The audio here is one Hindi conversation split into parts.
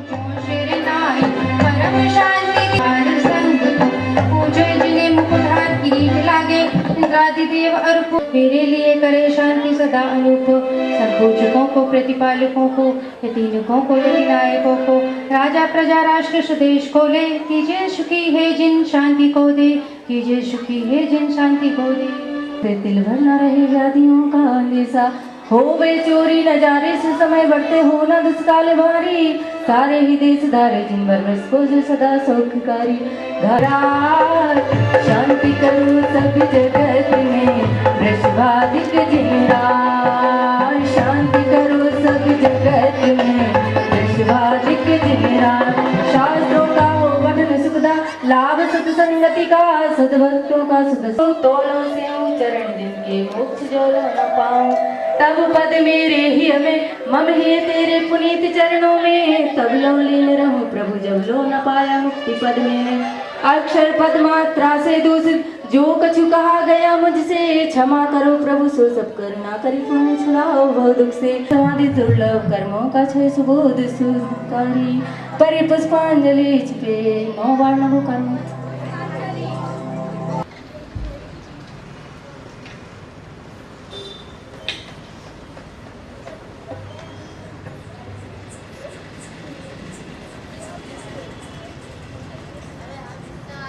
परम शांति संग पूजे जिन्हें मुकुटहार किरीट लागे, इंद्रादिदेव अरूप मेरे लिए करे शांति सदा अनूप। संपूजकों को, प्रतिपालकों को, यतीनकों को, यतिनायकों को, राजा प्रजा राष्ट्र स्वदेश को ले, कीजिए सुखी है जिन शांति को दे, कीजिए सुखी है जिन शांति को दे। फिर दिल भर न रहे व्याधियों का अंदेशा, हो बे चोरी नजारे से समय बढ़ते हो न दुष्काल भारी, सारे ही देश धारे जिन बरस को जो सदा सौखकारी। घरार शांति करो सब जगत में, वृषभाधिक जिनरार शांति करो सब जगत में, वृषभाधिक जिनरार। शास्त्रों का हो पठन सुखदा, लाभ सत्संगति का, सद्भक्तों का सुख तोलो से चरण जिनके मोक्ष जो न पाऊं, तब पद मेरे ही हमें मम है तेरे पुनीत चरणों में, तब लो लीन रहूं प्रभु जब लो न पाया मुक्ति पद में। अक्षर पद मात्रा से दूषित जो कछु कहा गया मुझसे, क्षमा करो प्रभु सो सब करना करी पुण्य छुड़ाओ बहु दुख से। समाधि दुर्लभ कर्मों का क्षय सुबोध सुकारी, परि पुष्पांजलि छिपे नौ बार नभो कर्म।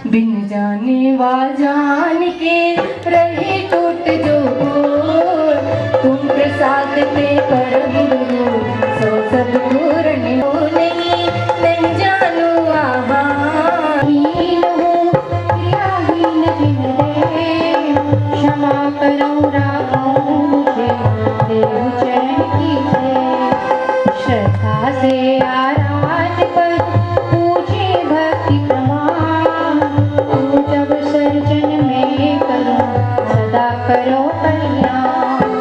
बिन जाने वा जान के रहे टूट जो तुम प्रसाद पे परम गुरु, सो सब पूर्ण हो नहीं जानू आहीन हूँ क्रियाहीन बिन रे, क्षमा करो रागों मुझे देव चरण की है। श्रद्धा से आराध पर पूछे भक्ति प्रमाण, जब सर्जन में करो सदा करो कल्याण।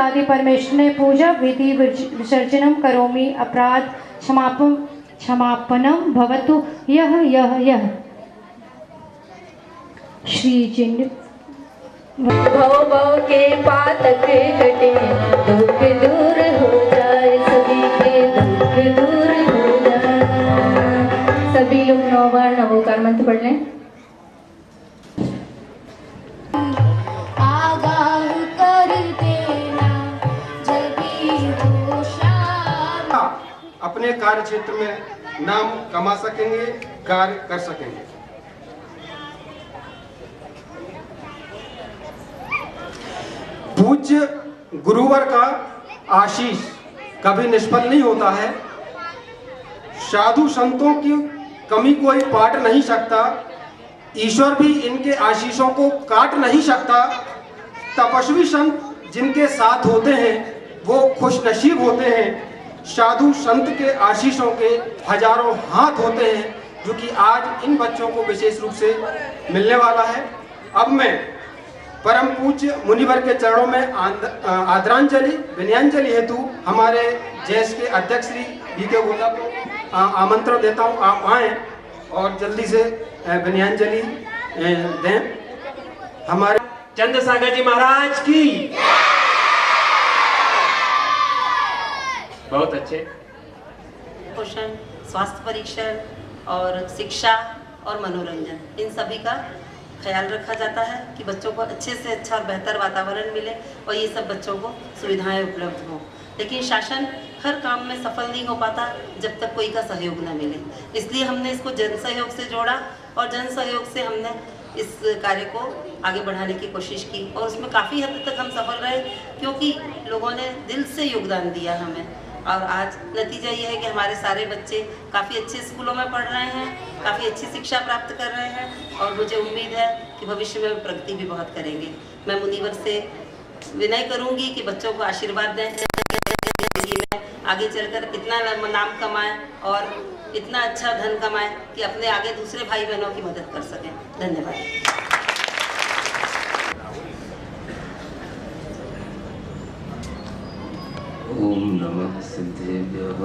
आदि परमेश्वर ने पूजा विधि विसर्जनम करोमि, अपराध क्षमापनम भवतु यह यह यह। श्री जिन भव भव के पातक कटे, दुख दूर हो जाए सभी के दुख दूर हो जाए। सभी लोग 9 बार नवोकार मंत्र पढ़ लें। आगाह कर देना जगी हो शाम, अपने कार्य क्षेत्र में नाम कमा सकेंगे, कार्य कर सकेंगे। पूज्य गुरुवर का आशीष कभी निष्फल नहीं होता है। साधु संतों की कमी कोई पाट नहीं सकता, ईश्वर भी इनके आशीषों को काट नहीं सकता। तपस्वी संत जिनके साथ होते हैं वो खुशनसीब होते हैं। साधु संत के आशीषों के हजारों हाथ होते हैं, जो कि आज इन बच्चों को विशेष रूप से मिलने वाला है। अब मैं परम पूज्य मुनिवर के चरणों में आदरांजलि विनयांजलि हेतु हमारे जैस के अध्यक्ष श्री वी.के. गोला को आमंत्रण देता हूं, आप आएं और जल्दी से विनयांजलि दें। हमारे चंद्रसागर जी महाराज की बहुत अच्छे। पोषण, स्वास्थ्य परीक्षण और शिक्षा और मनोरंजन, इन सभी का ख्याल रखा जाता है कि बच्चों को अच्छे से अच्छा और बेहतर वातावरण मिले और ये सब बच्चों को सुविधाएं उपलब्ध हों। लेकिन शासन हर काम में सफल नहीं हो पाता जब तक कोई का सहयोग न मिले, इसलिए हमने इसको जन सहयोग से जोड़ा और जन सहयोग से हमने इस कार्य को आगे बढ़ाने की कोशिश की और उसमें काफ़ी हद तक हम सफल रहे, क्योंकि लोगों ने दिल से योगदान दिया हमें। और आज नतीजा ये है कि हमारे सारे बच्चे काफ़ी अच्छे स्कूलों में पढ़ रहे हैं, काफ़ी अच्छी शिक्षा प्राप्त कर रहे हैं और मुझे उम्मीद है कि भविष्य में प्रगति भी बहुत करेंगे। मैं मुनिवर से विनय करूंगी कि बच्चों को आशीर्वाद दें, में आगे चलकर इतना नाम कमाएं और इतना अच्छा धन कमाएं कि अपने आगे दूसरे भाई बहनों की मदद कर सकें। धन्यवाद। ओम नमः सिद्धेभ्यः।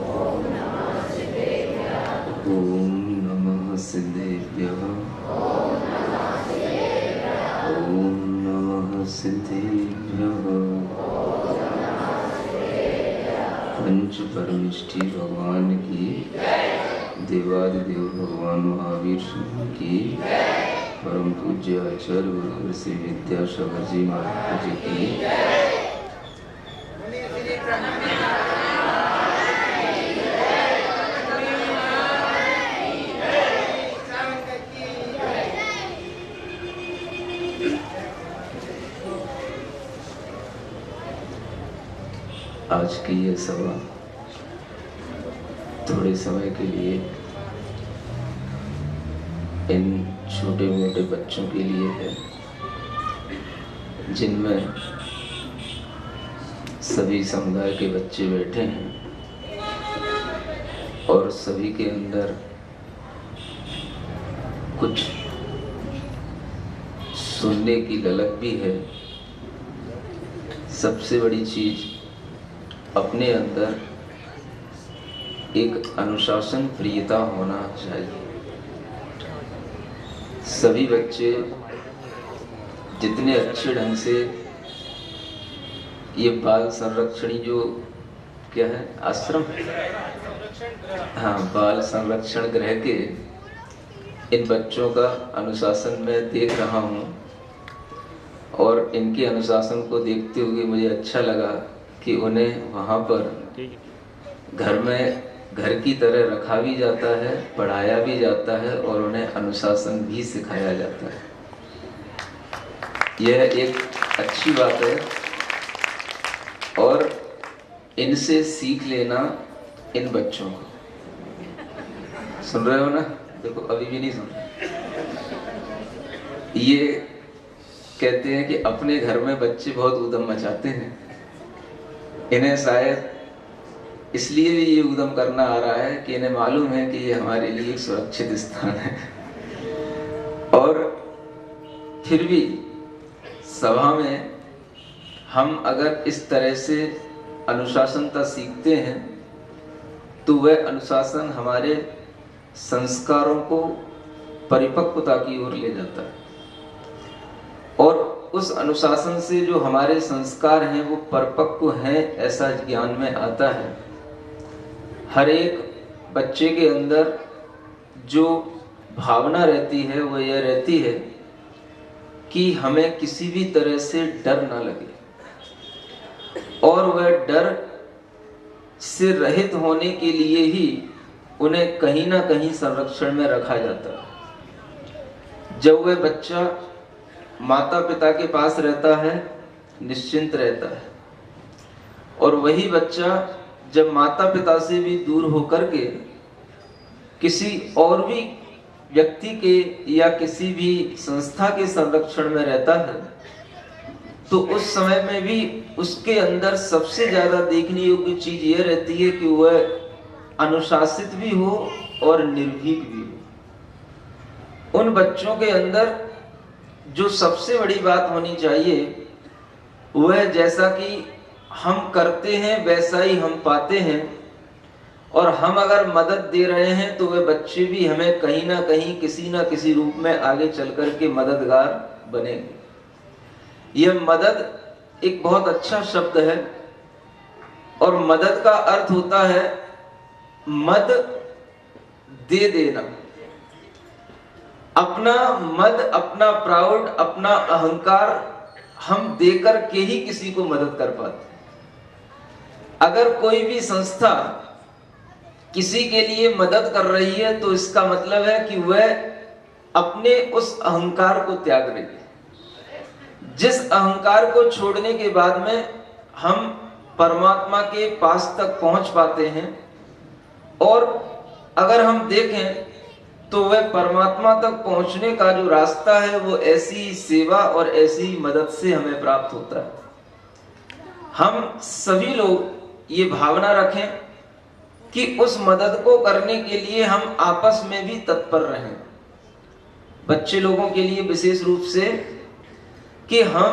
ओम नमः सिद्धेभ्यः। ओम नमः सिद्धेभ्यः। ओम नमः सिद्धेभ्यः। पंच परमिष्ठी भगवान की, देवादिदेव भगवान महावीर स्वामी की, परम पूज्य आचार्य गुरु श्री विद्यासागर जी महाराज जी की, आज की ये सभा थोड़े समय के लिए इन छोटे मोटे बच्चों के लिए है, जिनमें सभी समुदाय के बच्चे बैठे हैं और सभी के अंदर कुछ सुनने की ललक भी है। सबसे बड़ी चीज अपने अंदर एक अनुशासन प्रियता होना चाहिए। सभी बच्चे जितने अच्छे ढंग से ये बाल संरक्षणी जो क्या है आश्रम, हाँ, बाल संरक्षण गृह के इन बच्चों का अनुशासन मैं देख रहा हूँ और इनके अनुशासन को देखते हुए मुझे अच्छा लगा कि उन्हें वहाँ पर घर में घर की तरह रखा भी जाता है, पढ़ाया भी जाता है और उन्हें अनुशासन भी सिखाया जाता है। यह एक अच्छी बात है और इनसे सीख लेना इन बच्चों को। सुन रहे हो ना? देखो अभी भी नहीं सुन रहे। ये कहते हैं कि अपने घर में बच्चे बहुत ऊधम मचाते हैं। इन्हें शायद इसलिए भी ये उद्यम करना आ रहा है कि इन्हें मालूम है कि ये हमारे लिए एक सुरक्षित स्थान है। और फिर भी सभा में हम अगर इस तरह से अनुशासनता सीखते हैं तो वह अनुशासन हमारे संस्कारों को परिपक्वता की ओर ले जाता है और उस अनुशासन से जो हमारे संस्कार हैं वो परिपक्व हैं ऐसा ज्ञान में आता है। हर एक बच्चे के अंदर जो भावना रहती है वो यह रहती है कि हमें किसी भी तरह से डर ना लगे और वह डर से रहित होने के लिए ही उन्हें कहीं ना कहीं संरक्षण में रखा जाता है। जब वह बच्चा माता पिता के पास रहता है निश्चिंत रहता है और वही बच्चा जब माता पिता से भी दूर होकर के किसी और भी व्यक्ति के या किसी भी संस्था के संरक्षण में रहता है तो उस समय में भी उसके अंदर सबसे ज्यादा देखने योग्य चीज यह रहती है कि वह अनुशासित भी हो और निर्भीक भी हो। उन बच्चों के अंदर जो सबसे बड़ी बात होनी चाहिए वह जैसा कि हम करते हैं वैसा ही हम पाते हैं और हम अगर मदद दे रहे हैं तो वह बच्चे भी हमें कहीं ना कहीं किसी ना किसी रूप में आगे चलकर के मददगार बनेंगे। यह मदद एक बहुत अच्छा शब्द है और मदद का अर्थ होता है मद दे देना। अपना मद, अपना प्राउड, अपना अहंकार हम देकर के ही किसी को मदद कर पाते। अगर कोई भी संस्था किसी के लिए मदद कर रही है तो इसका मतलब है कि वह अपने उस अहंकार को त्याग रही है। जिस अहंकार को छोड़ने के बाद में हम परमात्मा के पास तक पहुंच पाते हैं और अगर हम देखें तो वह परमात्मा तक पहुंचने का जो रास्ता है वो ऐसी सेवा और ऐसी मदद से हमें प्राप्त होता है। हम सभी लोग ये भावना रखें कि उस मदद को करने के लिए हम आपस में भी तत्पर रहें। बच्चे लोगों के लिए विशेष रूप से कि हम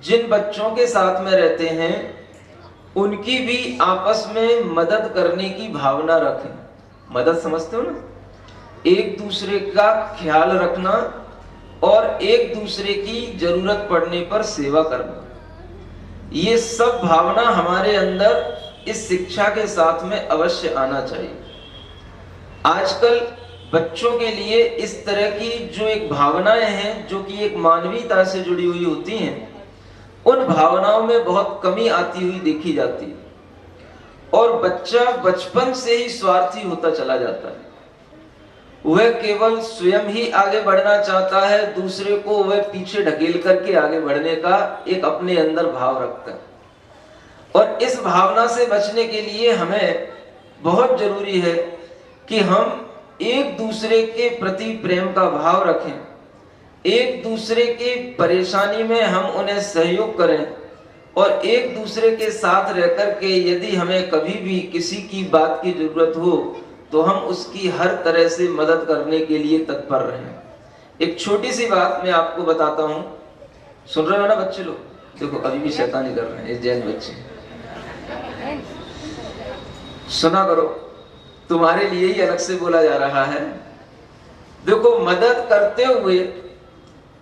जिन बच्चों के साथ में रहते हैं उनकी भी आपस में मदद करने की भावना रखें। मदद समझते हो ना? एक दूसरे का ख्याल रखना और एक दूसरे की जरूरत पड़ने पर सेवा करना, ये सब भावना हमारे अंदर इस शिक्षा के साथ में अवश्य आना चाहिए। आजकल बच्चों के लिए इस तरह की जो एक भावनाएं हैं, जो कि एक मानवीयता से जुड़ी हुई होती हैं, उन भावनाओं में बहुत कमी आती हुई देखी जाती है और बच्चा बचपन से ही स्वार्थी होता चला जाता है। वह केवल स्वयं ही आगे बढ़ना चाहता है, दूसरे को वह पीछे ढकेल करके आगे बढ़ने का एक अपने अंदर भाव रखता है। और इस भावना से बचने के लिए हमें बहुत जरूरी है कि हम एक दूसरे के प्रति प्रेम का भाव रखें, एक दूसरे के परेशानी में हम उन्हें सहयोग करें और एक दूसरे के साथ रहकर के यदि हमें कभी भी किसी की बात की जरूरत हो तो हम उसकी हर तरह से मदद करने के लिए तत्पर रहें। एक छोटी सी बात मैं आपको बताता हूं, सुन रहे हो ना बच्चे लोग? देखो अभी भी शैतानी कर रहे हैं ये जैन बच्चे, सुना करो, तुम्हारे लिए ही अलग से बोला जा रहा है। देखो, मदद करते हुए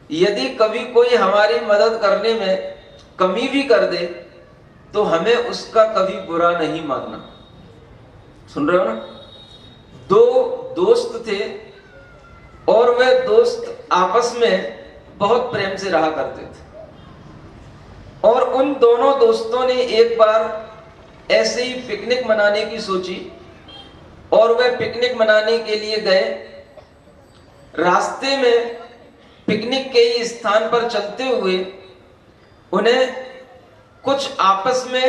यदि कभी कोई हमारी मदद करने में कमी भी कर दे तो हमें उसका कभी बुरा नहीं मानना। सुन रहे हो ना? दो दोस्त थे और वे दोस्त आपस में बहुत प्रेम से रहा करते थे और उन दोनों दोस्तों ने एक बार ऐसे ही पिकनिक मनाने की सोची और वे पिकनिक मनाने के लिए गए। रास्ते में पिकनिक के ही स्थान पर चलते हुए उन्हें कुछ आपस में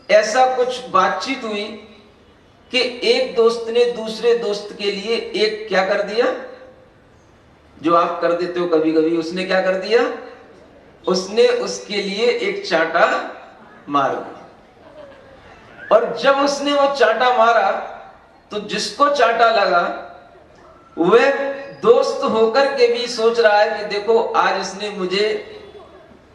ऐसा कुछ बातचीत हुई कि एक दोस्त ने दूसरे दोस्त के लिए एक क्या कर दिया, जो आप कर देते हो कभी कभी, उसने क्या कर दिया, उसने उसके लिए एक चांटा मार दिया। और जब उसने वो चांटा मारा तो जिसको चांटा लगा वह दोस्त होकर के भी सोच रहा है कि देखो आज इसने मुझे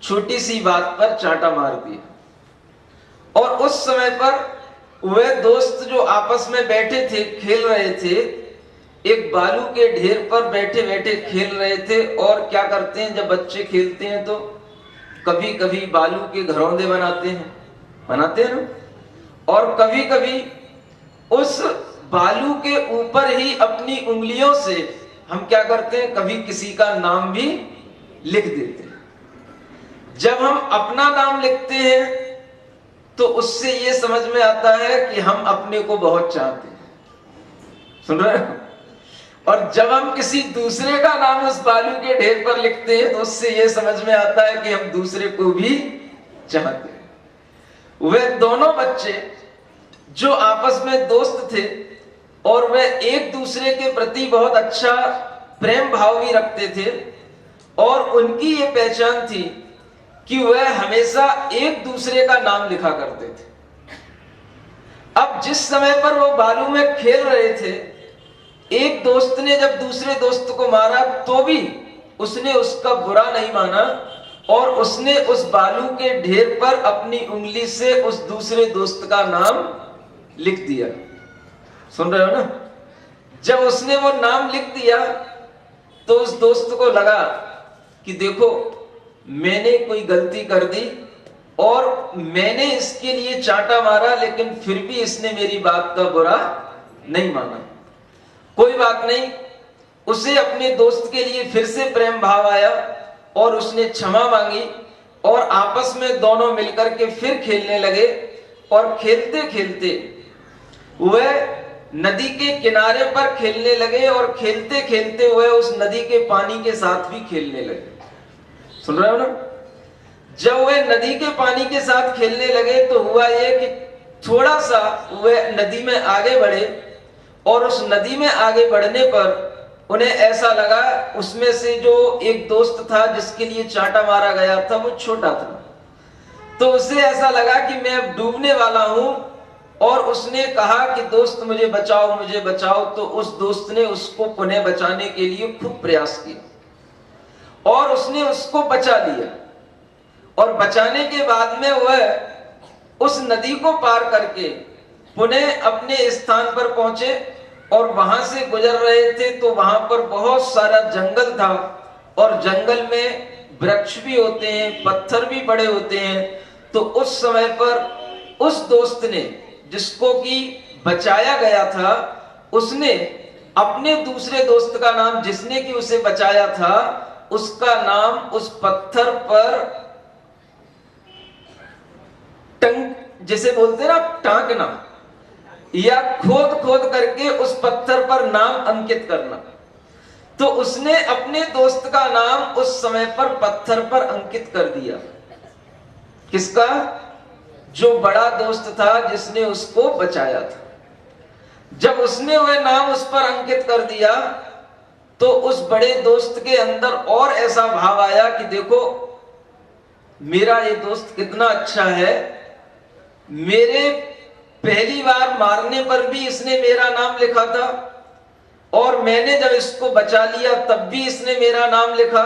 छोटी सी बात पर चांटा मार दिया। और उस समय पर वह दोस्त जो आपस में बैठे थे, खेल रहे थे, एक बालू के ढेर पर बैठे बैठे खेल रहे थे। और क्या करते हैं, जब बच्चे खेलते हैं तो कभी कभी बालू के घरौंदे बनाते हैं ना, और कभी कभी उस बालू के ऊपर ही अपनी उंगलियों से हम क्या करते हैं, कभी किसी का नाम भी लिख देते हैं। जब हम अपना नाम लिखते हैं तो उससे ये समझ में आता है कि हम अपने को बहुत चाहते हैं। सुन रहे हो? और जब हम किसी दूसरे का नाम उस बालू के ढेर पर लिखते हैं तो उससे ये समझ में आता है कि हम दूसरे को भी चाहते हैं। वे दोनों बच्चे जो आपस में दोस्त थे और वे एक दूसरे के प्रति बहुत अच्छा प्रेम भाव भी रखते थे और उनकी ये पहचान थी कि वह हमेशा एक दूसरे का नाम लिखा करते थे। अब जिस समय पर वो बालू में खेल रहे थे, एक दोस्त ने जब दूसरे दोस्त को मारा तो भी उसने उसका बुरा नहीं माना और उसने उस बालू के ढेर पर अपनी उंगली से उस दूसरे दोस्त का नाम लिख दिया। सुन रहे हो ना? जब उसने वो नाम लिख दिया तो उस दोस्त को लगा कि देखो मैंने कोई गलती कर दी और मैंने इसके लिए चांटा मारा, लेकिन फिर भी इसने मेरी बात का बुरा नहीं माना। कोई बात नहीं, उसे अपने दोस्त के लिए फिर से प्रेम भाव आया और उसने क्षमा मांगी और आपस में दोनों मिलकर के फिर खेलने लगे। और खेलते खेलते वह नदी के किनारे पर खेलने लगे और खेलते खेलते वह उस नदी के पानी के साथ भी खेलने लगे। सुन रहे हो ना? जब वह नदी के पानी के साथ खेलने लगे तो हुआ यह कि थोड़ा सा वह नदी में आगे बढ़े और उस नदी में आगे बढ़ने पर उन्हें ऐसा लगा, उसमें से जो एक दोस्त था जिसके लिए चांटा मारा गया था वो छोटा था, तो उसे ऐसा लगा कि मैं अब डूबने वाला हूं और उसने कहा कि दोस्त मुझे बचाओ मुझे बचाओ। तो उस दोस्त ने उसको पुनः बचाने के लिए खूब प्रयास किया और उसने उसको बचा लिया। और बचाने के बाद में वह उस नदी को पार करके पुनः अपने स्थान पर पहुंचे और वहां से गुजर रहे थे तो वहां पर बहुत सारा जंगल था और जंगल में वृक्ष भी होते हैं, पत्थर भी बड़े होते हैं। तो उस समय पर उस दोस्त ने जिसको कि बचाया गया था, उसने अपने दूसरे दोस्त का नाम, जिसने कि उसे बचाया था, उसका नाम उस पत्थर पर जिसे बोलते हैं ना टांकना, या खोद खोद करके उस पत्थर पर नाम अंकित करना। तो उसने अपने दोस्त का नाम उस समय पर पत्थर पर अंकित कर दिया। किसका? जो बड़ा दोस्त था जिसने उसको बचाया था। जब उसने वह नाम उस पर अंकित कर दिया तो उस बड़े दोस्त के अंदर और ऐसा भाव आया कि देखो मेरा ये दोस्त कितना अच्छा है, मेरे पहली बार मारने पर भी इसने मेरा नाम लिखा था, और मैंने जब इसको बचा लिया तब भी इसने मेरा नाम लिखा।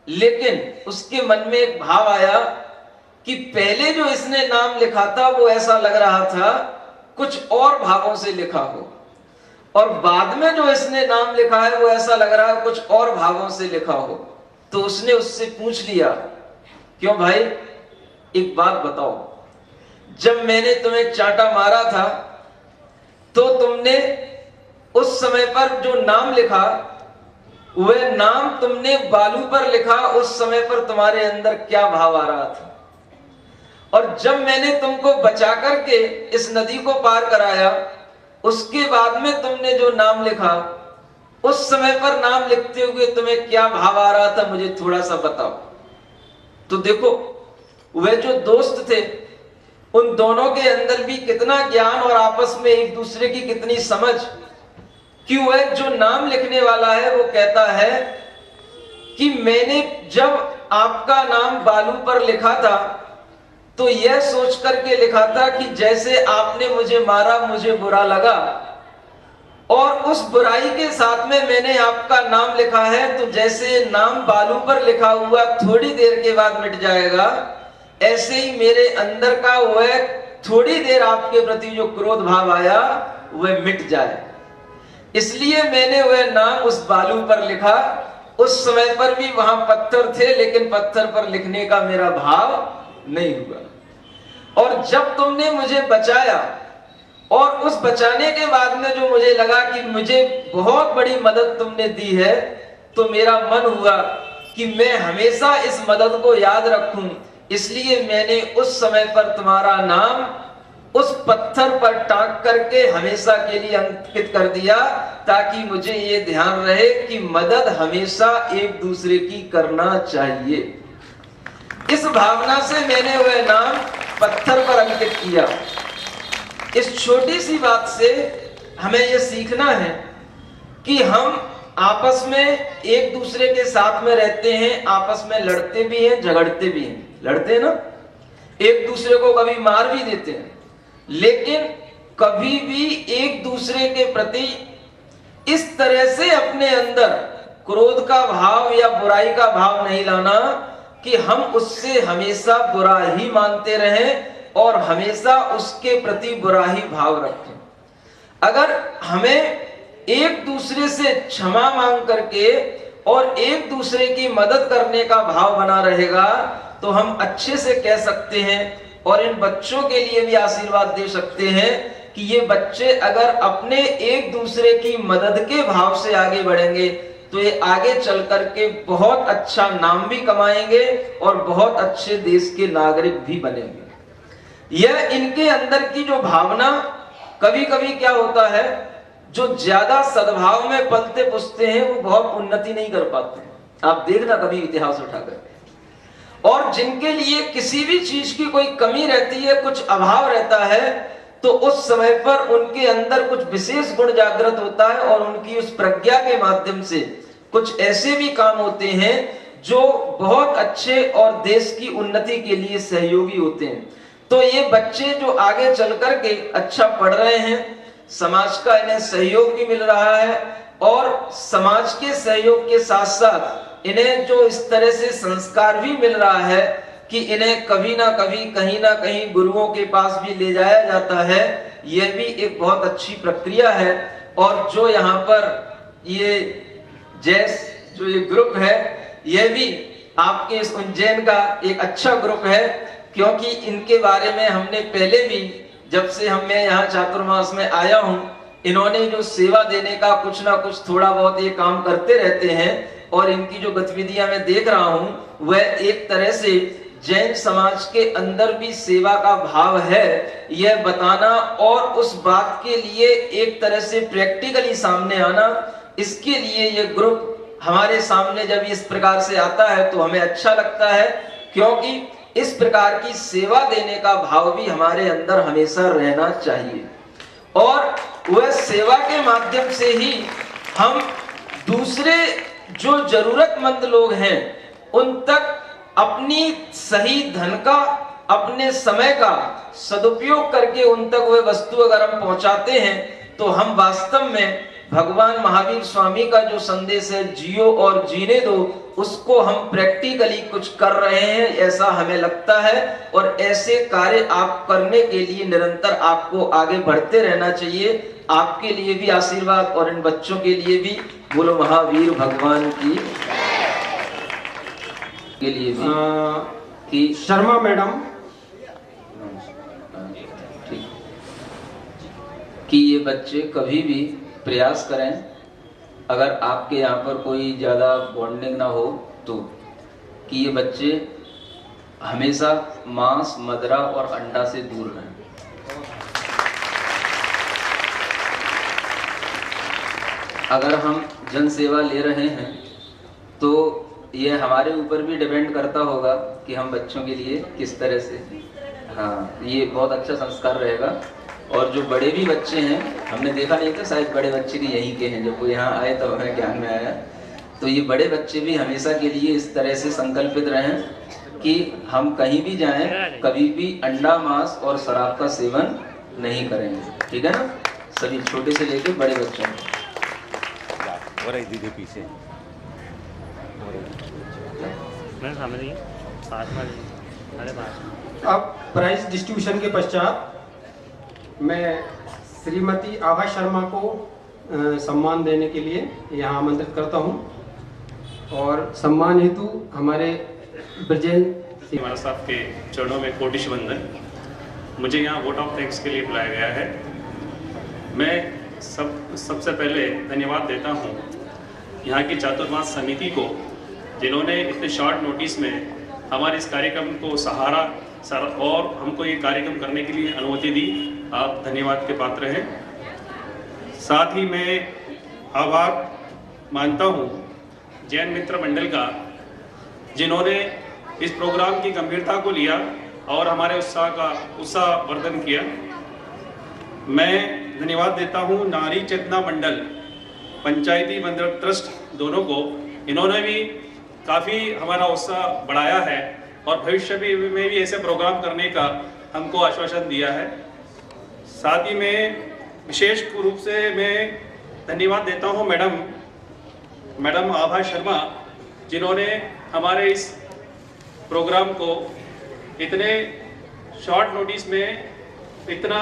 लेकिन उसके मन में एक भाव आया कि पहले जो इसने नाम लिखा था वो ऐसा लग रहा था कुछ और भावों से लिखा हो, और बाद में जो इसने नाम लिखा है वो ऐसा लग रहा है कुछ और भावों से लिखा हो। तो उसने उससे पूछ लिया, क्यों भाई, एक बात बताओ, जब मैंने तुम्हें चांटा मारा था तो तुमने उस समय पर जो नाम लिखा, वह नाम तुमने बालू पर लिखा, उस समय पर तुम्हारे अंदर क्या भाव आ रहा था? और जब मैंने तुमको बचा करके इस नदी को पार कराया, उसके बाद में तुमने जो नाम लिखा, उस समय पर नाम लिखते हुए तुम्हें क्या भाव आ रहा था, मुझे थोड़ा सा बताओ। तो देखो, वे जो दोस्त थे उन दोनों के अंदर भी कितना ज्ञान और आपस में एक दूसरे की कितनी समझ, कि वह जो नाम लिखने वाला है वो कहता है कि मैंने जब आपका नाम बालू पर लिखा था तो यह सोच करके लिखा था कि जैसे आपने मुझे मारा, मुझे बुरा लगा, और उस बुराई के साथ में मैंने आपका नाम लिखा है, तो जैसे नाम बालू पर लिखा हुआ थोड़ी देर के बाद मिट जाएगा, ऐसे ही मेरे अंदर का वह थोड़ी देर आपके प्रति जो क्रोध भाव आया वह मिट जाए। इसलिए मैंने वह नाम उस बालू पर लिखा। उस समय पर भी वहां पत्थर थे, लेकिन पत्थर पर लिखने का मेरा भाव नहीं हुआ। और जब तुमने मुझे बचाया, और उस बचाने के बाद में जो मुझे लगा कि मुझे बहुत बड़ी मदद तुमने दी है, तो मेरा मन हुआ कि मैं हमेशा इस मदद को याद रखूं। इसलिए मैंने उस समय पर तुम्हारा नाम उस पत्थर पर टांक करके हमेशा के लिए अंकित कर दिया, ताकि मुझे ये ध्यान रहे कि मदद हमेशा एक दूसरे की करना चाहिए। इस भावना से मैंने वह नाम पत्थर पर अंकित किया। इस छोटी सी बात से हमें यह सीखना है कि हम आपस में एक दूसरे के साथ में रहते हैं, आपस में लड़ते भी हैं, झगड़ते भी हैं। लड़ते हैं ना, एक दूसरे को कभी मार भी देते हैं, लेकिन कभी भी एक दूसरे के प्रति इस तरह से अपने अंदर क्रोध का भाव या बुराई का भाव नहीं लाना कि हम उससे हमेशा बुरा ही मानते रहें और हमेशा उसके प्रति बुरा ही भाव रखें। अगर हमें एक दूसरे से क्षमा मांग करके और एक दूसरे की मदद करने का भाव बना रहेगा, तो हम अच्छे से कह सकते हैं और इन बच्चों के लिए भी आशीर्वाद दे सकते हैं कि ये बच्चे अगर अपने एक दूसरे की मदद के भाव से आगे बढ़ेंगे तो ये आगे चल करके बहुत अच्छा नाम भी कमाएंगे और बहुत अच्छे देश के नागरिक भी बनेंगे। यह इनके अंदर की जो भावना, कभी कभी क्या होता है, जो ज्यादा सद्भाव में पलते पुसते हैं वो बहुत उन्नति नहीं कर पाते। आप देखना कभी इतिहास उठाकर, और जिनके लिए किसी भी चीज की कोई कमी रहती है, कुछ अभाव रहता है, तो उस समय पर उनके अंदर कुछ विशेष गुण जागृत होता है और उनकी उस प्रज्ञा के माध्यम से कुछ ऐसे भी काम होते हैं जो बहुत अच्छे और देश की उन्नति के लिए सहयोगी होते हैं। तो ये बच्चे जो आगे चल करके अच्छा पढ़ रहे हैं, समाज का इन्हें सहयोग भी मिल रहा है, और समाज के सहयोग के साथ साथ इन्हें जो इस तरह से संस्कार भी मिल रहा है कि इन्हें कभी ना कभी कहीं ना कहीं गुरुओं के पास भी ले जाया जाता है, यह भी एक बहुत अच्छी प्रक्रिया है। और जो यहाँ पर ये जो ये ग्रुप है, यह भी आपके इस उज्जैन का एक अच्छा ग्रुप है क्योंकि इनके बारे में हमने पहले भी, जब से मैं यहाँ चातुर्मास में आया हूँ, इन्होंने जो सेवा देने का कुछ ना कुछ थोड़ा बहुत ये काम करते रहते हैं, और इनकी जो गतिविधियां मैं देख रहा हूँ वह एक तरह से जैन समाज के अंदर भी सेवा का भाव है यह बताना, और उस बात के लिए एक तरह से प्रैक्टिकली सामने आना। इसके लिए ये ग्रुप हमारे सामने जब इस प्रकार से आता है तो हमें अच्छा लगता है, क्योंकि इस प्रकार की सेवा देने का भाव भी हमारे अंदर हमेशा रहना चाहिए, और वह सेवा के माध्यम से ही हम दूसरे जो जरूरतमंद लोग हैं उन तक अपनी सही धन का, अपने समय का सदुपयोग करके उन तक वह वस्तु अगर हम पहुंचाते हैं तो हम वास्तव में भगवान महावीर स्वामी का जो संदेश है, जियो और जीने दो, उसको हम प्रैक्टिकली कुछ कर रहे हैं ऐसा हमें लगता है। और ऐसे कार्य आप करने के लिए निरंतर आपको आगे बढ़ते रहना चाहिए। आपके लिए भी आशीर्वाद और इन बच्चों के लिए भी बोलो महावीर भगवान की के लिए भी कि शर्मा मैडम ठीक कि ये बच्चे कभी भी प्रयास करें, अगर आपके यहाँ पर कोई ज़्यादा बॉन्डिंग ना हो तो, कि ये बच्चे हमेशा मांस, मदिरा और अंडा से दूर रहें। अगर हम जन सेवा ले रहे हैं तो ये हमारे ऊपर भी डिपेंड करता होगा कि हम बच्चों के लिए किस तरह से, हाँ ये बहुत अच्छा संस्कार रहेगा। और जो बड़े भी बच्चे हैं, हमने देखा नहीं था शायद बड़े बच्चे भी यहीं के हैं, जब वो यहाँ आए तो हमें ज्ञान में आया, तो ये बड़े बच्चे भी हमेशा के लिए इस तरह से संकल्पित रहें कि हम कहीं भी जाएं, कभी भी अंडा, मांस और शराब का सेवन नहीं करेंगे, ठीक है ना, सभी छोटे से लेकर बड़े बच्चों। दीदी पीछे अब प्राइज डिस्ट्रीब्यूशन के पश्चात मैं श्रीमती आभा शर्मा को सम्मान देने के लिए यहाँ आमंत्रित करता हूँ, और सम्मान हेतु हमारे ब्रजेंद्र महाराज साहब के चरणों में कोटिश वंदन। मुझे यहाँ वोट ऑफ थैंक्स के लिए बुलाया गया है। मैं सबसे पहले धन्यवाद देता हूँ यहाँ की चातुर्मास समिति को, जिन्होंने इतने शॉर्ट नोटिस में हमारे इस कार्यक्रम को सहारा और हमको ये कार्यक्रम करने के लिए अनुमति दी। आप धन्यवाद के पात्र हैं। साथ ही मैं आभार मानता हूँ जैन मित्र मंडल का, जिन्होंने इस प्रोग्राम की गंभीरता को लिया और हमारे उत्साह वर्धन किया। मैं धन्यवाद देता हूँ नारी चेतना मंडल, पंचायती मंदिर ट्रस्ट दोनों को। इन्होंने भी काफ़ी हमारा उत्साह बढ़ाया है और भविष्य में भी ऐसे प्रोग्राम करने का हमको आश्वासन दिया है। साथ ही में विशेष रूप से मैं धन्यवाद देता हूँ मैडम आभा शर्मा, जिन्होंने हमारे इस प्रोग्राम को इतने शॉर्ट नोटिस में इतना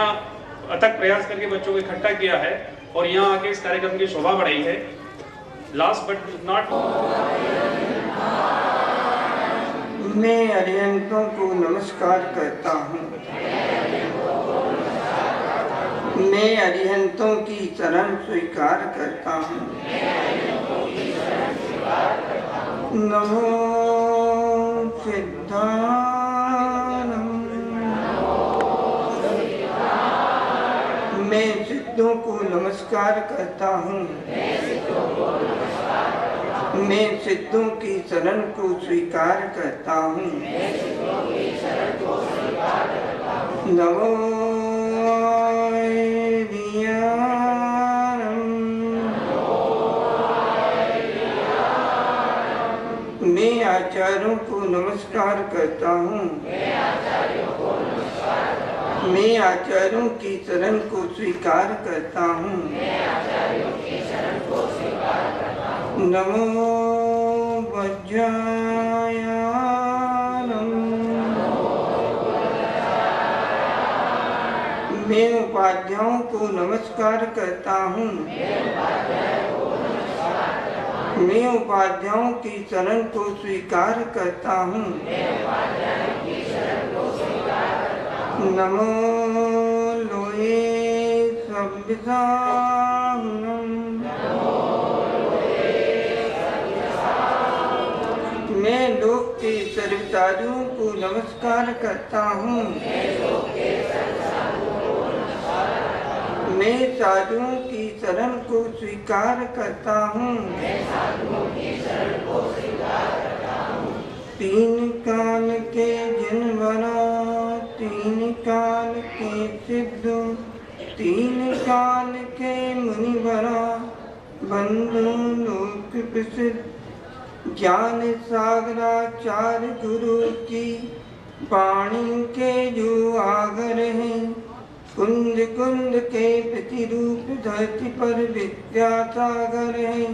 अथक प्रयास करके बच्चों को इकट्ठा किया है और यहाँ आके इस कार्यक्रम की शोभा बढ़ाई है। लास्ट बट नॉट, मैं अरिहंतों को नमस्कार करता हूँ। मैं अरिहंतों की शरण स्वीकार करता हूँ। नमो सिद्धानम। मैं सिद्धों को नमस्कार करता हूँ। मैं सिद्धों की शरण को स्वीकार करता हूँ। नमो मैं आचार्यों को नमस्कार करता हूँ। मैं आचार्यों की शरण को स्वीकार करता हूँ। नमो वज्रायानम। मैं उपाध्यायों को नमस्कार करता हूँ। मैं उपाध्यायों की शरण को स्वीकार करता हूँ। नमो लोये सव्यसाहुनम। मैं लोक के सर्व साधुओं को नमस्कार करता हूँ। मैं साधुओं की शरण को स्वीकार करता हूँ। तीन काल के जनवरा, तीन काल के सिद्ध, तीन काल के मुनिवरा, बंधु लोक प्रसिद्ध। ज्ञान सागराचार्य गुरु की वाणी के जो आगर हैं, कुंद कुंद के प्रतिरूप धरती पर विद्यासागर हैं।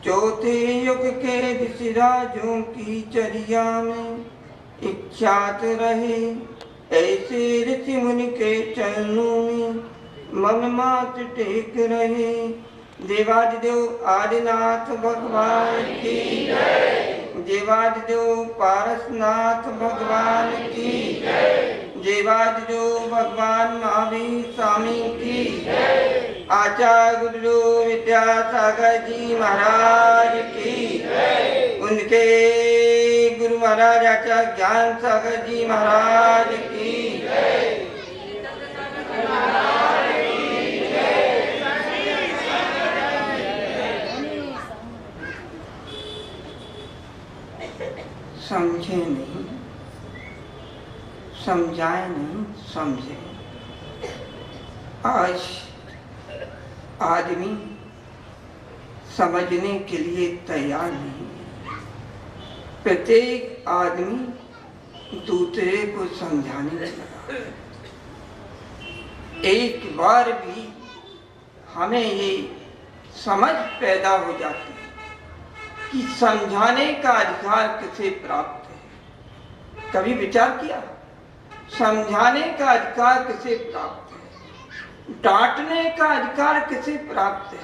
चौथे युग के ऋषिराजों की चर्या में इख्यात रहे, ऐसे ऋषि मुनि के चरणों में मन मात टेक रहे। देवादिदेव आदिनाथ भगवान की जय। देवादिदेव पारसनाथ भगवान की जय। देवादिदेव भगवान महावीर स्वामी की जय। आचार्य गुरु विद्यासागर जी महाराज की जय। उनके गुरु महाराज आचार्य ज्ञान सागर जी महाराज की जय। समझे नहीं, समझाए नहीं, समझे। आज आदमी समझने के लिए तैयार नहीं। प्रत्येक आदमी दूसरे को समझाने लगा। एक बार भी हमें ये समझ पैदा हो जाती है कि समझाने का अधिकार किसे प्राप्त है। कभी विचार किया? समझाने का अधिकार किसे प्राप्त है? डांटने का अधिकार किसे प्राप्त है?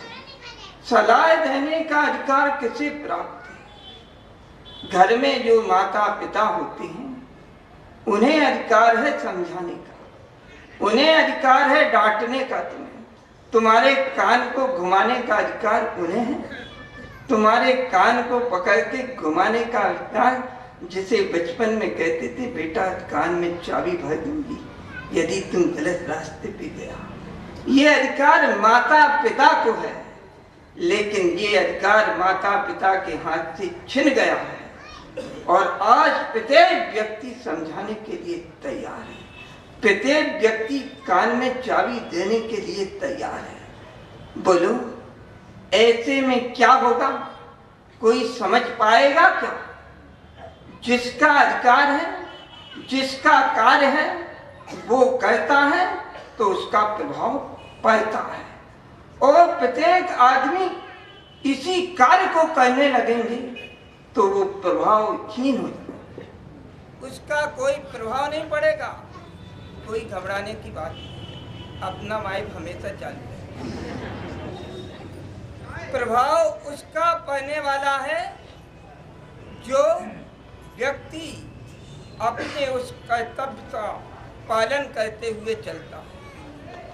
सलाह देने का अधिकार किसे प्राप्त है? घर में जो माता पिता होते हैं उन्हें अधिकार है समझाने का, उन्हें अधिकार है डांटने का। तुम्हारे कान को घुमाने का अधिकार उन्हें है। तुम्हारे कान को पकड़ के घुमाने का अधिकार, जिसे बचपन में कहते थे बेटा कान में चाबी भर दूंगी यदि तुम गलत रास्ते पे गया। ये अधिकार माता पिता को है, लेकिन ये अधिकार माता पिता के हाथ से छिन गया है। और आज प्रत्येक व्यक्ति समझाने के लिए तैयार है। प्रत्येक व्यक्ति कान में चाबी देने के लिए तैयार है। बोलो ऐसे में क्या होगा? कोई समझ पाएगा क्या? जिसका अधिकार है, जिसका कार्य है, वो करता है तो उसका प्रभाव पड़ता है। और प्रत्येक आदमी इसी कार्य को करने लगेंगे तो वो प्रभावहीन हो जाएगा, उसका कोई प्रभाव नहीं पड़ेगा। कोई घबराने की बात नहीं, अपना माइक हमेशा चालू है। प्रभाव उसका पड़ने वाला है जो व्यक्ति अपने उस कर्तव्य का पालन करते हुए चलता है।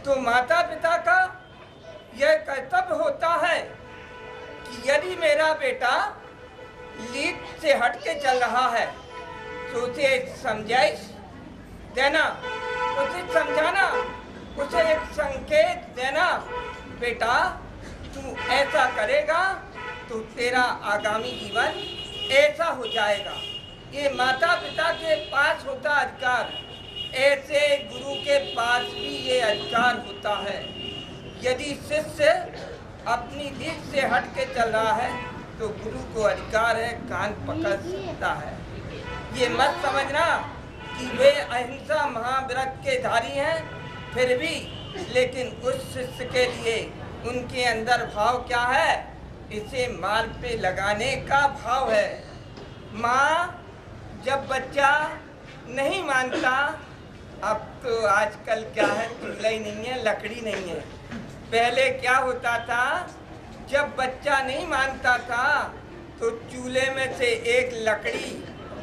तो माता पिता का यह कर्तव्य होता है कि यदि मेरा बेटा लीड से हट के चल रहा है तो उसे एक समझाइश देना, उसे समझाना, उसे एक संकेत देना, बेटा तू ऐसा करेगा तो तेरा आगामी जीवन ऐसा हो जाएगा। ये माता पिता के पास होता अधिकार, ऐसे गुरु के पास भी ये अधिकार होता है। यदि शिष्य अपनी लीड से हट के चल रहा है तो गुरु को अधिकार है कान पकड़ सकता है। ये मत समझना कि वे अहिंसा महाव्रत के धारी हैं फिर भी, लेकिन उस शिष्य के लिए उनके अंदर भाव क्या है? इसे मार पे लगाने का भाव है। माँ जब बच्चा नहीं मानता, अब तो आजकल क्या है, चूल्हा ही नहीं है, लकड़ी नहीं है। पहले क्या होता था, जब बच्चा नहीं मानता था तो चूल्हे में से एक लकड़ी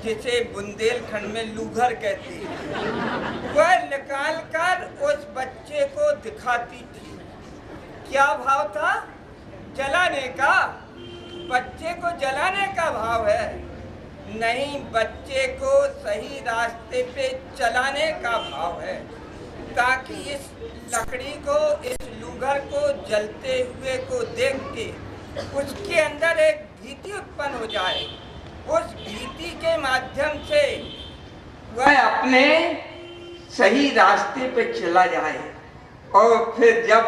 जिसे बुंदेलखंड में लूघर कहते हैं, वह निकाल कर उस बच्चे को दिखाती थी। क्या भाव था? जलाने का। बच्चे को जलाने का भाव है, नहीं, बच्चे को सही रास्ते पे चलाने का भाव है, ताकि इस लकड़ी को, इस लूघर को जलते हुए को देख के उसके अंदर एक भीति उत्पन्न हो जाए। उस भीति के माध्यम से वह अपने सही रास्ते पे चला जाए। और फिर जब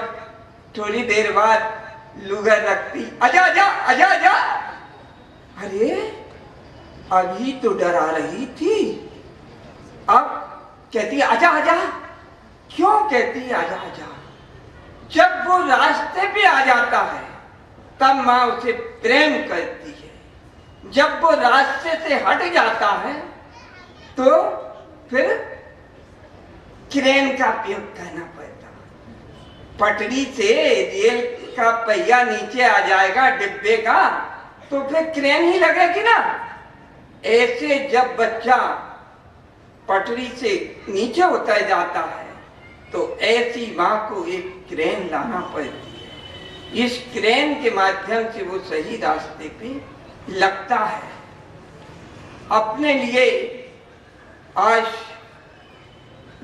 थोड़ी देर बाद लूघर रखती, आजा आजा आजा आजा, अरे अभी तो डरा रही थी, अब कहती आजा आजा। क्यों कहती आजा आजा? जब वो रास्ते पे आ जाता है तब माँ उसे प्रेम करती है। जब वो रास्ते से हट जाता है तो फिर क्रेन का उपयोग करना पड़ता। पटरी से रेल का पहिया नीचे आ जाएगा डिब्बे का, तो फिर क्रेन ही लगेगी ना। ऐसे जब बच्चा पटरी से नीचे उतर जाता है तो ऐसी माँ को एक क्रेन लाना पड़ती है। इस क्रेन के माध्यम से वो सही रास्ते पे लगता है। अपने लिए आज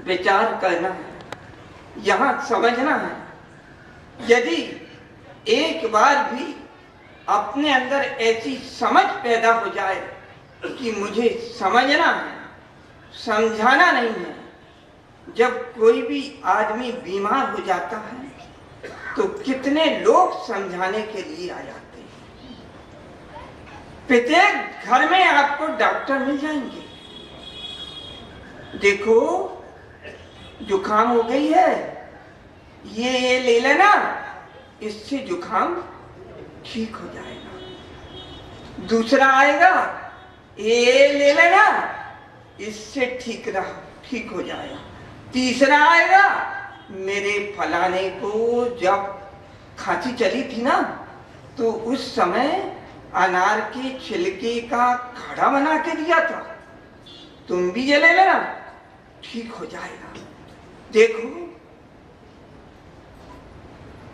विचार करना है, यहाँ समझना है। यदि एक बार भी अपने अंदर ऐसी समझ पैदा हो जाए कि मुझे समझना है, समझाना नहीं है। जब कोई भी आदमी बीमार हो जाता है तो कितने लोग समझाने के लिए आ जाते हैं। प्रत्येक घर में आपको डॉक्टर मिल जाएंगे। देखो जुकाम हो गई है, ये ले लेना, इससे जुकाम ठीक हो जाएगा। दूसरा आएगा, ये ले लेना, इससे ठीक हो जाएगा। तीसरा आएगा, मेरे फलाने को जब खांसी चली थी ना तो उस समय अनार के छिलके का खड़ा बना के दिया था, तुम भी ये ले लेना, ठीक हो जाएगा। देखो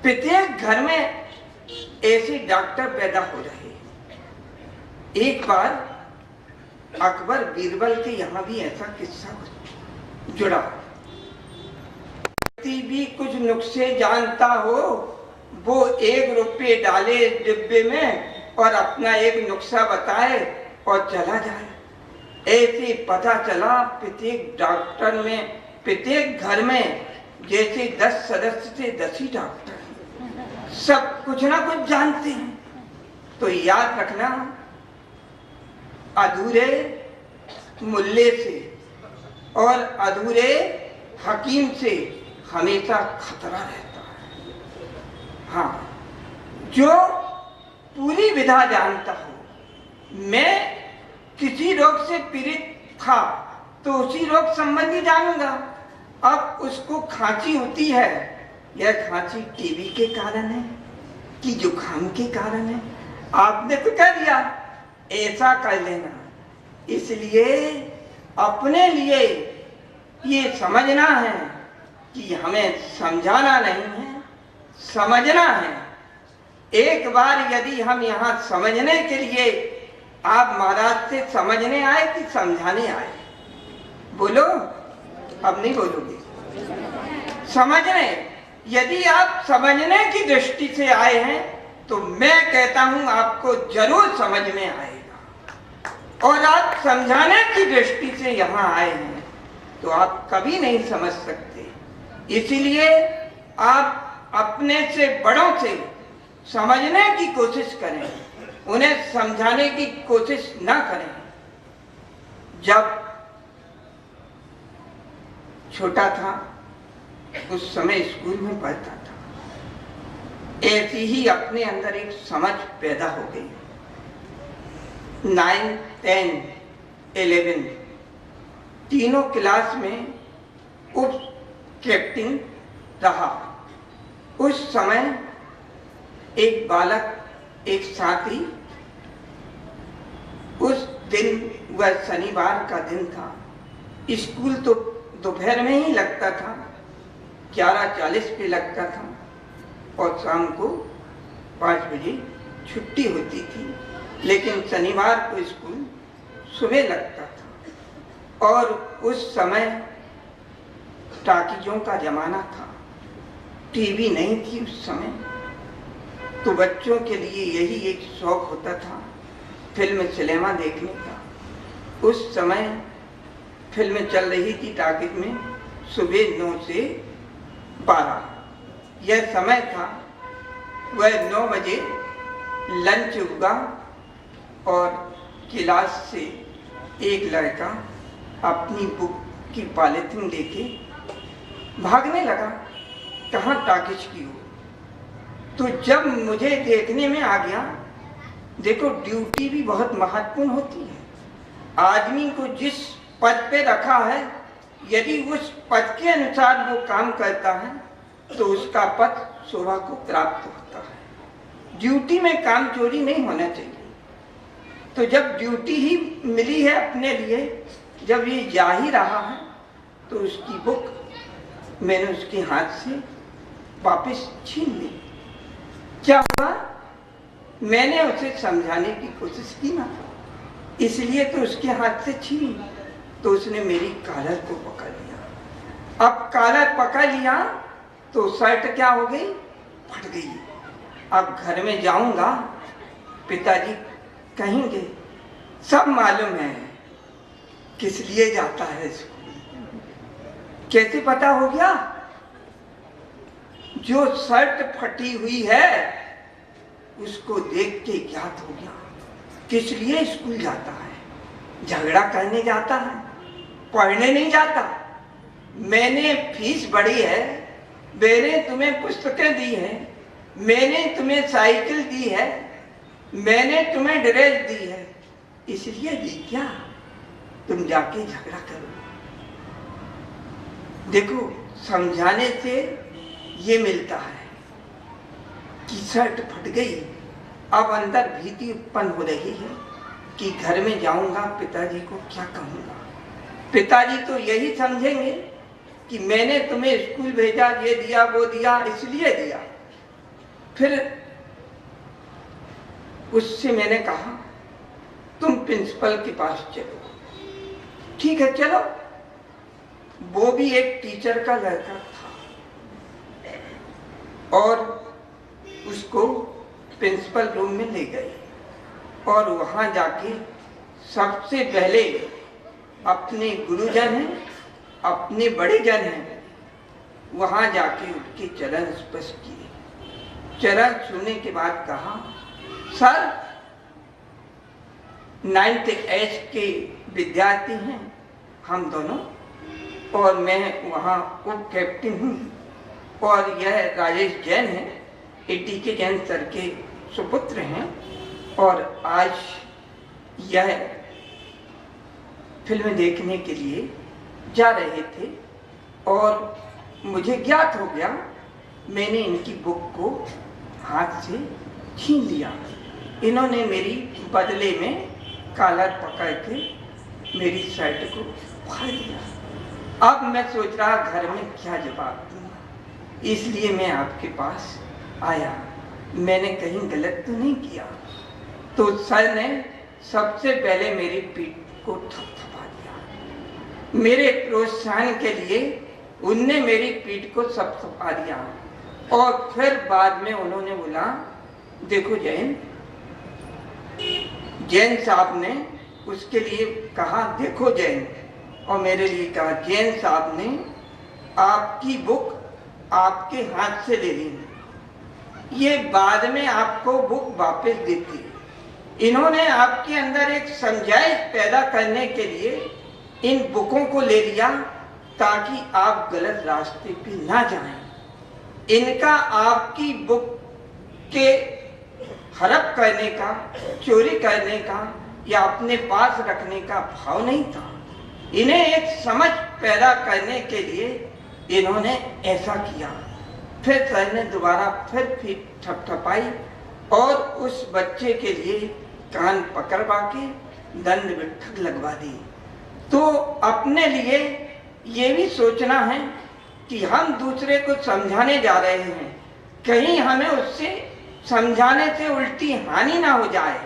प्रत्येक घर में ऐसे डॉक्टर पैदा हो रहे हैं। एक बार अकबर बीरबल के यहाँ भी ऐसा किस्सा जुड़ा। व्यक्ति भी कुछ नुस्खे जानता हो, वो 1 रुपये डाले डिब्बे में और अपना एक नुस्खा बताए और चला जाए। ऐसे पता चला प्रत्येक डॉक्टर में, प्रत्येक घर में जैसे 10 सदस्य थे 10 ही डॉक्टर, सब कुछ ना कुछ जानते हैं। तो याद रखना, अधूरे मुल्ले से और अधूरे हकीम से हमेशा खतरा रहता है। हाँ, जो पूरी विधा जानता हो। मैं किसी रोग से पीड़ित था तो उसी रोग संबंधी जानूंगा। अब उसको खांसी होती है, यह खांसी टीबी के कारण है कि जुकाम के कारण है, आपने तो कह दिया, ऐसा कर लेना। इसलिए अपने लिए ये समझना है कि हमें समझाना नहीं है, समझना है। एक बार यदि हम यहाँ समझने के लिए, आप महाराज से समझने आए कि समझाने आए? बोलो, अब नहीं बोलोगे। समझने, यदि आप समझने की दृष्टि से आए हैं तो मैं कहता हूं आपको जरूर समझ में आएगा। और आप समझाने की दृष्टि से यहाँ आए हैं तो आप कभी नहीं समझ सकते। इसीलिए आप अपने से बड़ों से समझने की कोशिश करें, उन्हें समझाने की कोशिश ना करें। जब छोटा था उस समय स्कूल में पढ़ता था, ऐसी ही अपने अंदर एक समझ पैदा हो गई। 9, 10, 11 तीनों क्लास में उप कैप्टन रहा। उस समय एक बालक, एक साथी उस दिन वह शनिवार का दिन था। स्कूल तो दोपहर में ही लगता था, 11:40 पे लगता था और शाम को 5 बजे छुट्टी होती थी। लेकिन शनिवार को स्कूल सुबह लगता था और उस समय टाकीजों का जमाना था, टीवी नहीं थी उस समय, तो बच्चों के लिए यही एक शौक होता था फिल्म सिनेमा देखने का। उस समय फिल्म चल रही थी टाकीज में सुबह 9 से 12, यह समय था। वह 9 बजे लंच हुआ और क्लास से एक लड़का अपनी बुक की पॉलिथीन लेके भागने लगा, कहाँ टाकीज की हो। तो जब मुझे देखने में आ गया, देखो ड्यूटी भी बहुत महत्वपूर्ण होती है। आदमी को जिस पद पे रखा है, यदि उस पद के अनुसार वो काम करता है तो उसका पद शोभा को प्राप्त होता है। ड्यूटी में काम चोरी नहीं होना चाहिए। तो जब ड्यूटी ही मिली है अपने लिए, जब ये जा ही रहा है, तो उसकी बुक मैंने उसके हाथ से वापस छीन ली। क्या हुआ, मैंने उसे समझाने की कोशिश की ना, इसलिए तो उसके हाथ से छीनी, तो उसने मेरी कॉलर को पकड़ लिया। अब कॉलर पकड़ लिया तो शर्ट क्या हो गई, फट गई। अब घर में जाऊंगा, पिताजी कहेंगे सब मालूम है किस लिए जाता है स्कूल। कैसे पता हो गया? जो शर्ट फटी हुई है उसको देख के ज्ञात हो गया किस लिए स्कूल जाता है। झगड़ा करने जाता है, पढ़ने नहीं जाता। मैंने फीस बढ़ी है, मैंने तुम्हें पुस्तकें दी है, मैंने तुम्हें साइकिल दी है, मैंने तुम्हें ड्रेस दी है, इसलिए दी क्या तुम जाके झगड़ा करो। देखो समझाने से ये मिलता है कि शर्ट फट गई। अब अंदर भीति उत्पन्न हो रही है कि घर में जाऊंगा पिताजी को क्या कहूंगा। पिताजी तो यही समझेंगे कि मैंने तुम्हें स्कूल भेजा, ये दिया वो दिया, इसलिए दिया। फिर उससे मैंने कहा तुम प्रिंसिपल के पास चलो। ठीक है चलो। वो भी एक टीचर का लड़का था और उसको प्रिंसिपल रूम में ले गए और वहां जाके सबसे पहले अपने गुरुजन हैं, अपने बड़े जन हैं, वहां जाके उनके चरण स्पर्श किए। चरण छूने के बाद कहा सर 9th एच के विद्यार्थी हैं हम दोनों, और मैं वहाँ उप कैप्टन हूँ और यह राजेश जैन है, एटी के जैन सर के सुपुत्र हैं, और आज यह फिल्म देखने के लिए जा रहे थे और मुझे ज्ञात हो गया। मैंने इनकी बुक को हाथ से छीन लिया। इन्होंने मेरी बदले में कॉलर पकड़ के मेरी शर्ट को फाड़ दिया। अब मैं सोच रहा घर में क्या जवाब दूँ, इसलिए मैं आपके पास आया। मैंने कहीं गलत तो नहीं किया। तो सर ने सबसे पहले मेरी पीठ को थपथपा दिया। मेरे प्रोत्साहन के लिए उनने मेरी पीठ को थपथपा दिया और फिर बाद में उन्होंने बोला देखो जैन साहब ने उसके लिए कहा देखो जैन, और मेरे लिए कहा जैन साहब ने आपकी बुक आपके हाथ से ले ली, ये बाद में आपको बुक वापस देती। इन्होंने आपके अंदर एक समझाइश पैदा करने के लिए इन बुकों को ले लिया ताकि आप गलत रास्ते पे ना जाएं। इनका आपकी बुक के हड़प करने का, चोरी करने का या अपने पास रखने का भाव नहीं था। इन्हें एक समझ पैदा करने के लिए इन्होंने ऐसा किया। फिर सर ने दोबारा फिर थपथपाई और उस बच्चे के लिए कान पकड़वा के दंड बैठक लगवा दी। तो अपने लिए ये भी सोचना है कि हम दूसरे को समझाने जा रहे हैं, कहीं हमें उससे समझाने से उल्टी हानि ना हो जाए।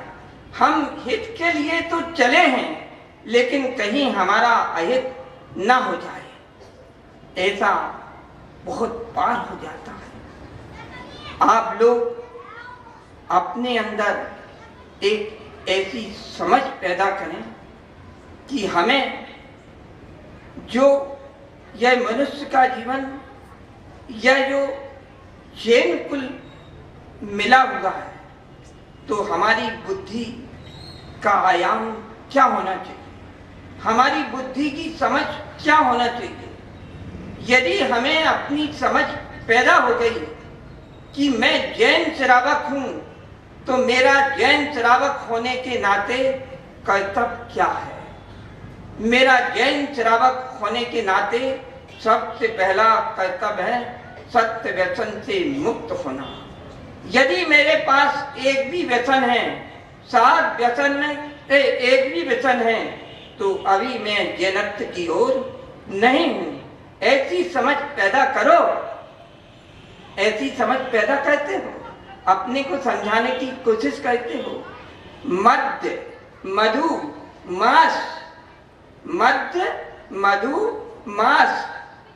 हम हित के लिए तो चले हैं, लेकिन कहीं हमारा अहित ना हो जाए, ऐसा बहुत पार हो जाता है। आप लोग अपने अंदर एक ऐसी समझ पैदा करें कि हमें जो यह मनुष्य का जीवन, यह जो जैन कुल मिला हुआ है, तो हमारी बुद्धि का आयाम क्या होना चाहिए, हमारी बुद्धि की समझ क्या होना चाहिए। यदि हमें अपनी समझ पैदा हो गई कि मैं जैन श्रावक हूं, तो मेरा जैन श्रावक होने के नाते कर्तव्य क्या है। मेरा जैन श्रावक होने के नाते सबसे पहला कर्तव्य है सत्य व्यसन से मुक्त होना। यदि मेरे पास एक भी व्यसन है, 7 व्यसन में एक भी व्यसन है, तो अभी मैं जैनत्व की ओर नहीं हूं। ऐसी समझ पैदा करो, ऐसी समझ पैदा करते हो, अपने को समझाने की कोशिश करते हो। मद्य, मधु, मांस, मद्य, मधु, मांस,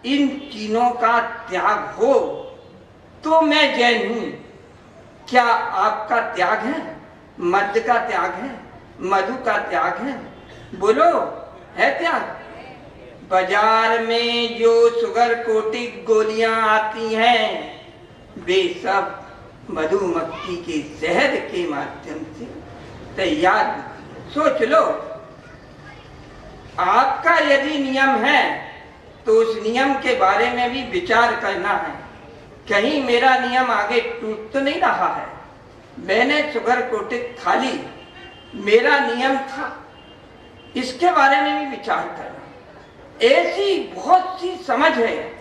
इन तीनों का त्याग हो तो मैं जैन हूं। क्या आपका त्याग है? मद्य का त्याग है, मधु का त्याग है? बोलो, है त्याग? बाजार में जो शुगर कोटिक गोलियां आती हैं, वे सब मधुमक्खी के शहद के माध्यम से तैयार। सोच लो, आपका यदि नियम है तो उस नियम के बारे में भी विचार करना है, कहीं मेरा नियम आगे टूट तो नहीं रहा है। मैंने शुगर कोटिक खा ली, मेरा नियम था, इसके बारे में भी विचार करना। ऐसी बहुत सी समझ है,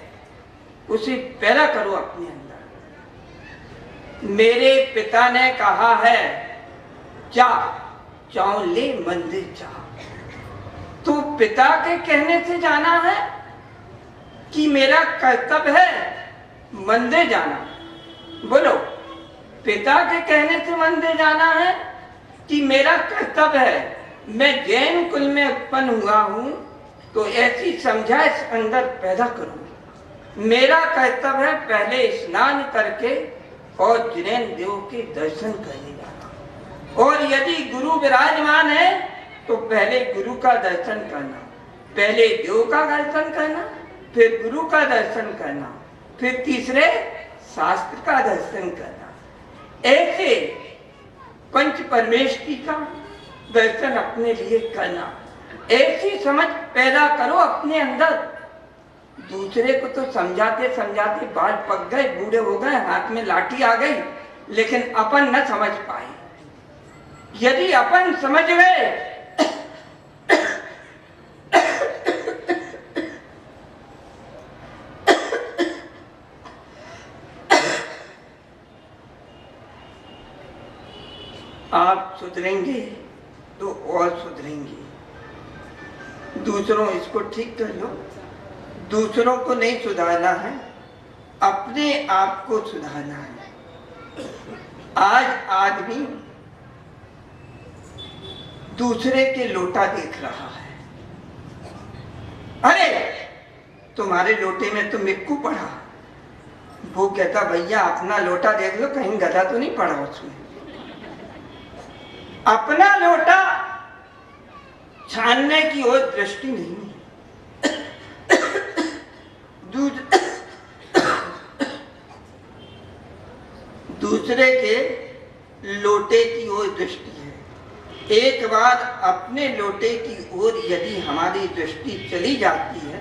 उसे पैदा करो अपने अंदर। मेरे पिता ने कहा है जा चौले मंदिर जा, तो पिता के कहने से जाना है कि मेरा कर्तव्य है मंदिर जाना? बोलो, पिता के कहने से मंदिर जाना है कि मेरा कर्तव्य है? मैं जैन कुल में उत्पन्न हुआ हूं, तो ऐसी समझाइश अंदर पैदा करूं। मेरा कर्तव्य है पहले स्नान करके और जैन देव के दर्शन करने जाना, और यदि गुरु विराजमान है तो पहले गुरु का दर्शन करना, पहले देव का दर्शन करना, फिर गुरु का दर्शन करना, फिर तीसरे शास्त्र का दर्शन करना। ऐसे पंच परमेष्टि का दर्शन अपने लिए करना। ऐसी समझ पैदा करो अपने अंदर। दूसरे को तो समझाते समझाते बाल पक गए, बूढ़े हो गए, हाथ में लाठी आ गई, लेकिन अपन न समझ पाए। यदि अपन समझ गए आप सुधरेंगे तो और सुधरेंगे। दूसरों इसको ठीक कर लो। दूसरों को नहीं सुधारना है, अपने आप को सुधारना है। आज आदमी दूसरे के लोटा देख रहा है, अरे तुम्हारे लोटे में तो मिक्कू पड़ा। वो कहता भैया अपना लोटा देख लो, कहीं गधा तो नहीं पड़ा उसमें। अपना लोटा छानने की ओर दृष्टि नहीं है। दूसरे के लोटे की ओर दृष्टि है। एक बार अपने लोटे की ओर यदि हमारी दृष्टि चली जाती है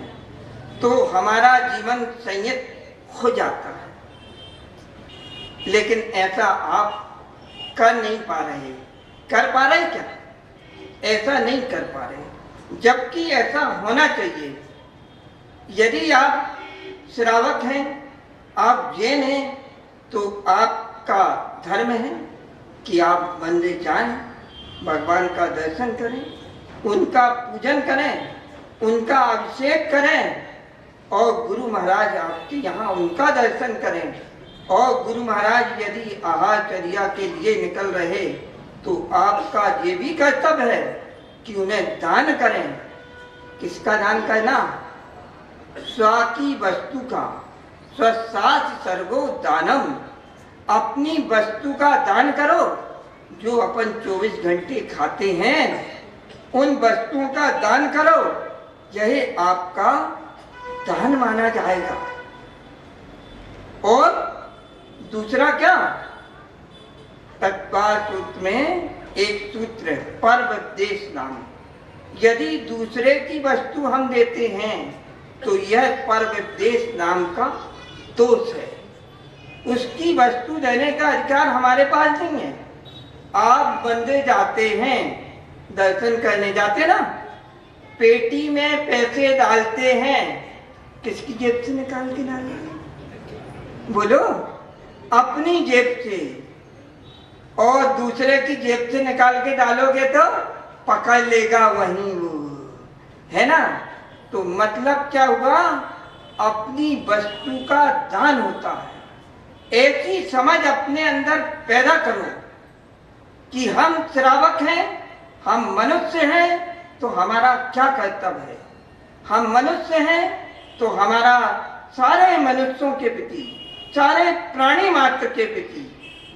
तो हमारा जीवन संयत हो जाता है। लेकिन ऐसा आप कर नहीं पा रहे। कर पा रहे क्या? ऐसा नहीं कर पा रहे, जबकि ऐसा होना चाहिए। यदि आप श्रावक हैं, आप जैन हैं, तो आपका धर्म है कि आप मंदिर जाएं भगवान का दर्शन करें, उनका पूजन करें, उनका अभिषेक करें और गुरु महाराज आपके यहाँ उनका दर्शन करें। और गुरु महाराज यदि आहारचर्या के लिए निकल रहे तो आपका ये भी कर्तव्य है कि उन्हें दान करें। किसका दान करना? स्व की वस्तु का। स्वसाच सर्गो दानम। अपनी वस्तु का दान करो। जो अपन 24 घंटे खाते हैं उन वस्तुओं का दान करो, यही आपका दान माना जाएगा। और दूसरा क्या? तत्पाल सूत्र में एक सूत्र है, परवदेश नाम। यदि दूसरे की वस्तु हम देते हैं तो यह परवदेश नाम का दोष है। उसकी वस्तु देने का अधिकार हमारे पास नहीं है। आप बंदे जाते हैं, दर्शन करने जाते ना, पेटी में पैसे डालते हैं, किसकी जेब से निकाल के डालेंगे? बोलो, अपनी जेब से। और दूसरे की जेब से निकाल के डालोगे तो पकड़ लेगा वहीं वो, है ना? तो मतलब क्या हुआ? अपनी वस्तु का दान होता है। ऐसी समझ अपने अंदर पैदा करो कि हम श्रावक हैं, हम मनुष्य हैं, तो हमारा क्या कर्तव्य है। हम मनुष्य हैं तो हमारा सारे मनुष्यों के प्रति, सारे प्राणी मात्र के प्रति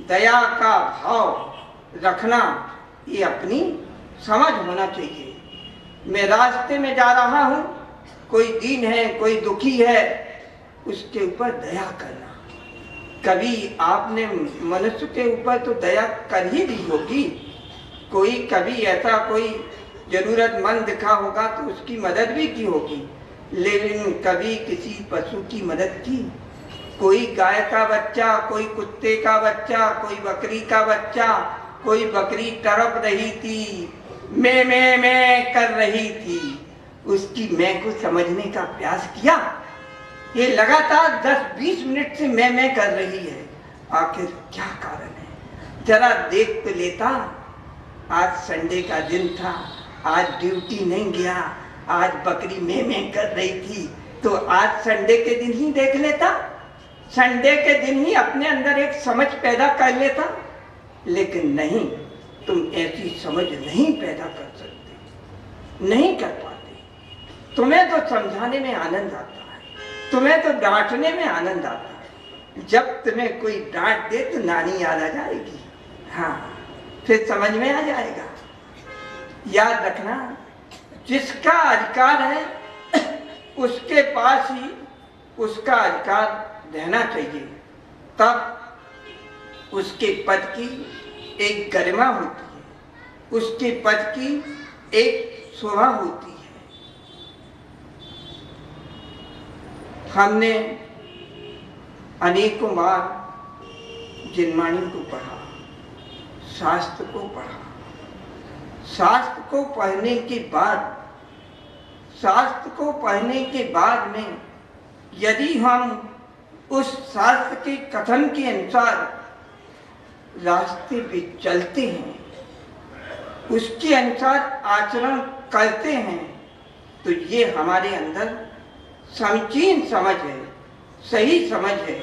दया का भाव रखना, ये अपनी समझ होना चाहिए। मैं रास्ते में जा रहा हूँ, कोई दीन है, कोई दुखी है, उसके ऊपर दया करना। कभी आपने मनुष्य के ऊपर तो दया कर ही दी होगी। कोई कभी ऐसा कोई जरूरतमंद दिखा होगा तो उसकी मदद भी की होगी, लेकिन कभी किसी पशु की मदद की? कोई गाय का बच्चा, कोई कुत्ते का बच्चा, कोई बकरी का बच्चा, कोई बकरी तड़प रही थी, मैं कर रही थी, उसकी मैं को समझने का प्रयास किया? ये लगातार 10-20 मिनट से मैं कर रही है, आखिर क्या कारण है? जरा देख तो लेता। आज संडे का दिन था, आज ड्यूटी नहीं गया, आज बकरी मैं कर रही थी, तो आज संडे के दिन ही देख लेता, संडे के दिन ही अपने अंदर एक समझ पैदा कर लेता। लेकिन नहीं, तुम ऐसी समझ नहीं पैदा कर सकते, नहीं कर पाते। तुम्हें तो समझाने में आनंद आता है, तुम्हें तो डांटने में आनंद आता है। जब तुम्हें कोई डांट दे तो नानी याद आ जाएगी, हाँ, फिर समझ में आ जाएगा। याद रखना, जिसका अधिकार है उसके पास ही उसका अधिकार रहना चाहिए, तब उसके पद की एक गरिमा होती है, उसके पद की एक शोभा होती है। हमने अनेकों बार जिनवाणी को पढ़ा, शास्त्र को पढ़ा। शास्त्र को पढ़ने के बाद, शास्त्र को पढ़ने के बाद में यदि हम उस शास्त्र के कथन के अनुसार रास्ते पे चलते हैं, उसके अनुसार आचरण करते हैं, तो ये हमारे अंदर समीचीन समझ है, सही समझ है।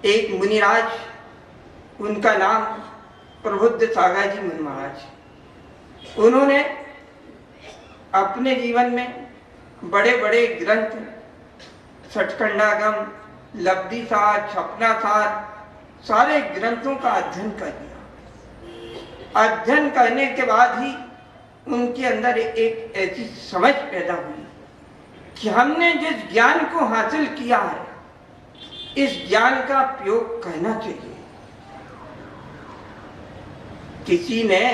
एक मुनिराज, उनका नाम प्रबुद्ध सागर जी मुनि महाराज, उन्होंने अपने जीवन में बड़े बड़े ग्रंथ, सचखंडागम, लब्धि सार, छपना सार, सारे ग्रंथों का अध्ययन कर लिया। अध्ययन करने के बाद ही उनके अंदर एक ऐसी समझ पैदा हुई कि हमने जिस ज्ञान को हासिल किया है, इस ज्ञान का प्रयोग करना चाहिए। किसी ने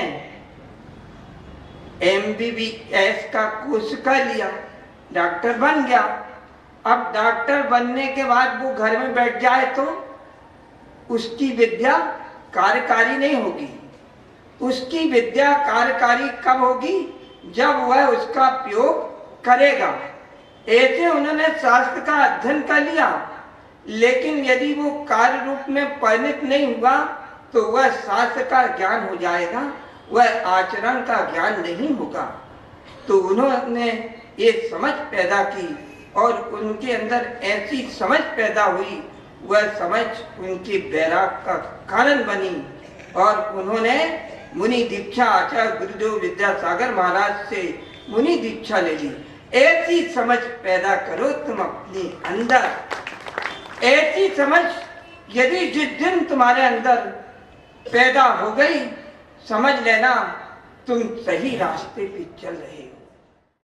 MBBS का कोर्स कर लिया, डॉक्टर बन गया। अब डॉक्टर बनने के बाद वो घर में बैठ जाए तो उसकी विद्या कार्यकारी नहीं होगी। उसकी विद्या कार्यकारी कब होगी? जब वह उसका प्रयोग करेगा। ऐसे उन्होंने शास्त्र का अध्ययन कर लिया, लेकिन यदि वो कार्य रूप में परिणत नहीं हुआ तो वह शास्त्र का ज्ञान हो जाएगा, वह आचरण का ज्ञान नहीं होगा। तो उन्होंने ये समझ पैदा की और उनके अंदर ऐसी समझ पैदा हुई, वह समझ उनके वैराग का कारण बनी और उन्होंने मुनि दीक्षा आचार्य गुरुदेव विद्यासागर महाराज से मुनि दीक्षा ले ली। ऐसी समझ पैदा करो तुम अपने अंदर। ऐसी समझ यदि जिस दिन तुम्हारे अंदर पैदा हो गई, समझ लेना तुम सही रास्ते पे चल रहे हो।